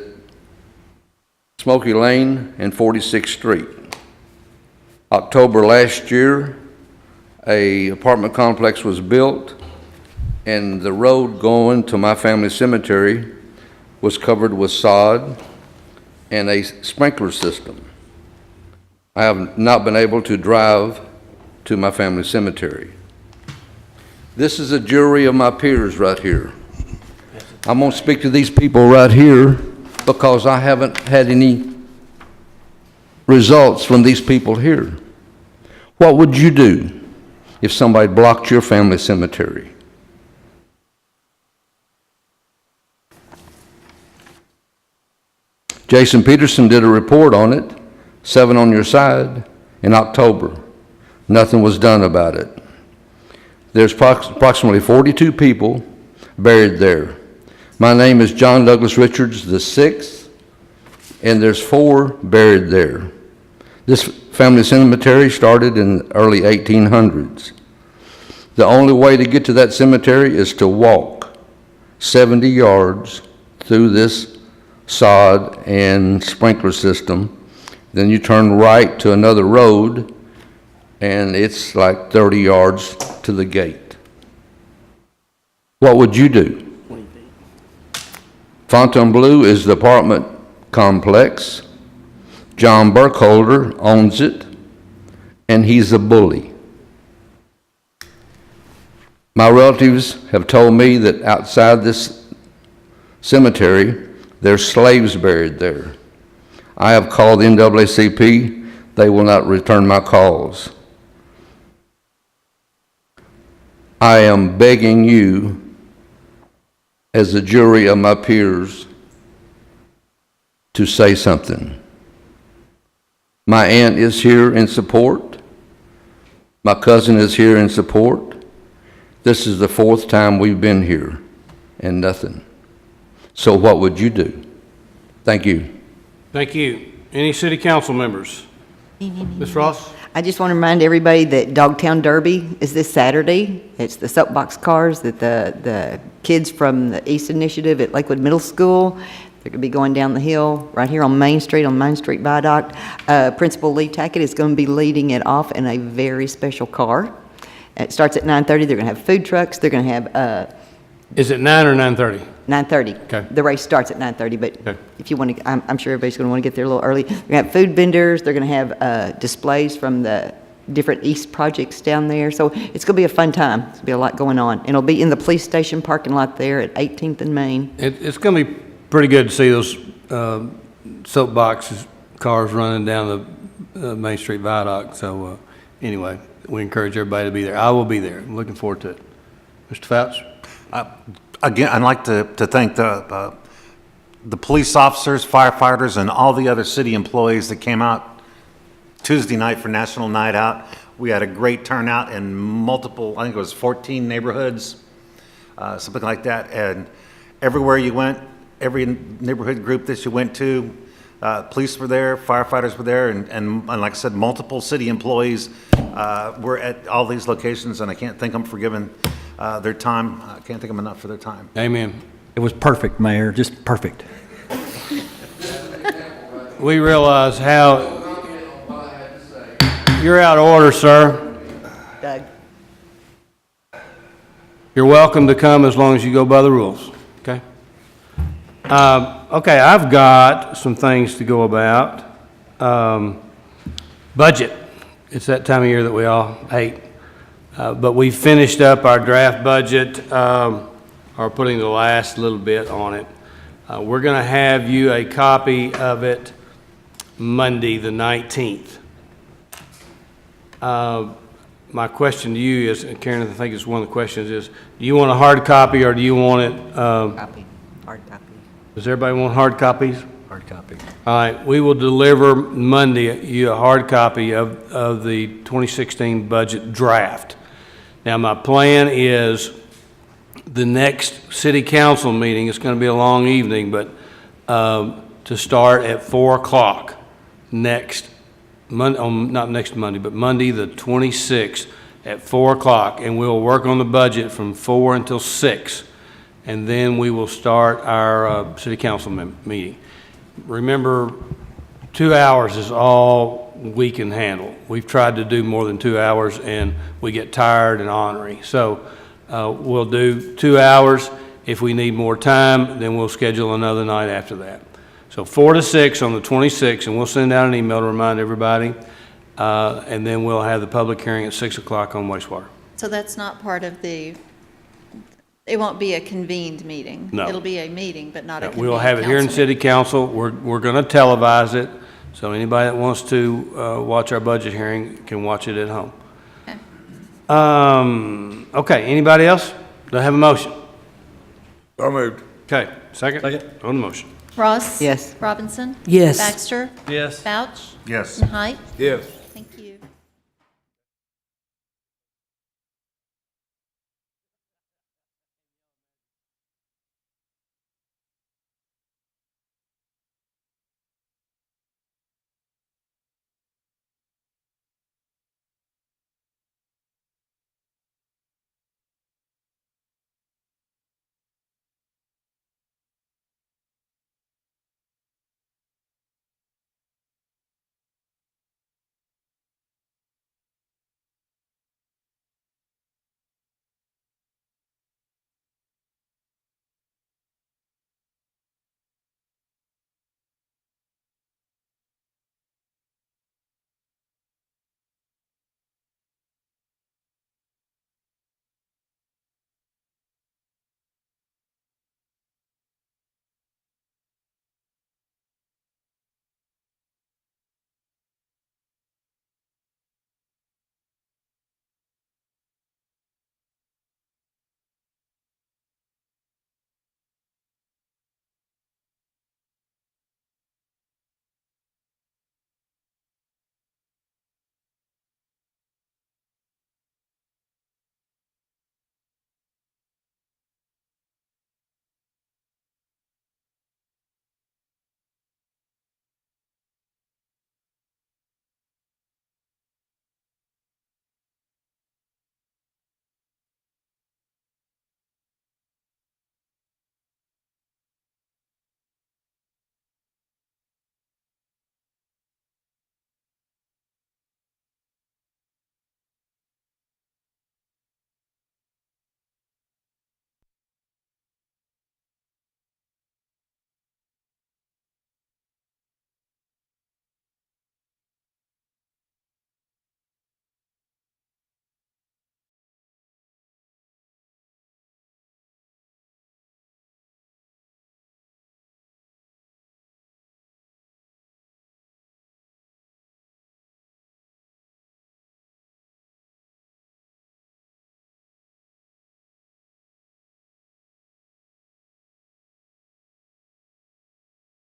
Smoky Lane and 46th Street. October last year, an apartment complex was built, and the road going to my family cemetery was covered with sod and a sprinkler system. I have not been able to drive to my family cemetery. This is a jury of my peers right here. I'm going to speak to these people right here because I haven't had any results from these people here. What would you do if somebody blocked your family cemetery? Jason Peterson did a report on it, 7 on your side, in October. Nothing was done about it. There's approximately 42 people buried there. My name is John Douglas Richards VI, and there's 4 buried there. This family cemetery started in the early 1800s. The only way to get to that cemetery is to walk 70 yards through this sod and sprinkler system. Then you turn right to another road, and it's like 30 yards to the gate. What would you do? Fontainebleau is the apartment complex. John Burkholder owns it, and he's a bully. My relatives have told me that outside this cemetery, there's slaves buried there. I have called the NAACP. They will not return my calls. I am begging you, as a jury of my peers, to say something. My aunt is here in support. My cousin is here in support. This is the 4th time we've been here, and nothing. So what would you do? Thank you.
Thank you. Any city council members? Ms. Ross?
I just want to remind everybody that Dogtown Derby is this Saturday. It's the soapbox cars that the kids from the East Initiative at Lakewood Middle School, they're going to be going down the hill right here on Main Street Viaduct. Principal Lee Tackett is going to be leading it off in a very special car. It starts at 9:30. They're going to have food trucks. They're going to have
Is it 9 or 9:30?
9:30.
Okay.
The race starts at 9:30, but
Okay.
if you want to, I'm sure everybody's going to want to get there a little early. They're going to have food vendors. They're going to have displays from the different East projects down there. So it's going to be a fun time. There's going to be a lot going on. And it'll be in the police station parking lot there at 18th and Main.
It's going to be pretty good to see those soapboxes, cars running down the Main Street Viaduct. So anyway, we encourage everybody to be there. I will be there. I'm looking forward to it. Mr. Fouts?
Again, I'd like to thank the police officers, firefighters, and all the other city employees that came out Tuesday night for National Night Out. We had a great turnout in multiple, I think it was 14 neighborhoods, something like that. And everywhere you went, every neighborhood group that you went to, Police were there, firefighters were there, and like I said, multiple city employees were at all these locations, and I can't thank them for giving their time. I can't thank them enough for their time.
Amen.
It was perfect, Mayor, just perfect.
We realize how... You're out of order, sir.
Doug?
You're welcome to come as long as you go by the rules, okay? Okay, I've got some things to go about. Budget. It's that time of year that we all hate. But we finished up our draft budget, or putting the last little bit on it. We're going to have you a copy of it Monday, the 19th. My question to you is, and Karen, I think it's one of the questions is, do you want a hard copy or do you want it?
Copy, hard copy.
Does everybody want hard copies?
Hard copy.
All right, we will deliver Monday you a hard copy of the 2016 budget draft. Now, my plan is the next city council meeting, it's going to be a long evening, but to start at 4 o'clock next Monday, not next Monday, but Monday the 26th at 4 o'clock, and we'll work on the budget from 4 until 6, and then we will start our city council meeting. Remember, 2 hours is all we can handle. We've tried to do more than 2 hours, and we get tired and ornery. So we'll do 2 hours. If we need more time, then we'll schedule another night after that. So 4 to 6 on the 26th, and we'll send out an email to remind everybody, and then we'll have the public hearing at 6 o'clock on wastewater.
So that's not part of the, it won't be a convened meeting?
No.
It'll be a meeting, but not a convened
We'll have it here in
council
city council. We're going to televise it, so anybody that wants to watch our budget hearing can watch it at home.
meeting.
Okay, anybody else? Do I have a motion?
So moved.
Okay, second?
Second.
On the motion.
Ross?
Yes.
Robinson?
Yes.
Baxter?
Yes.
Vouch?
Yes.
And Height?
Yes.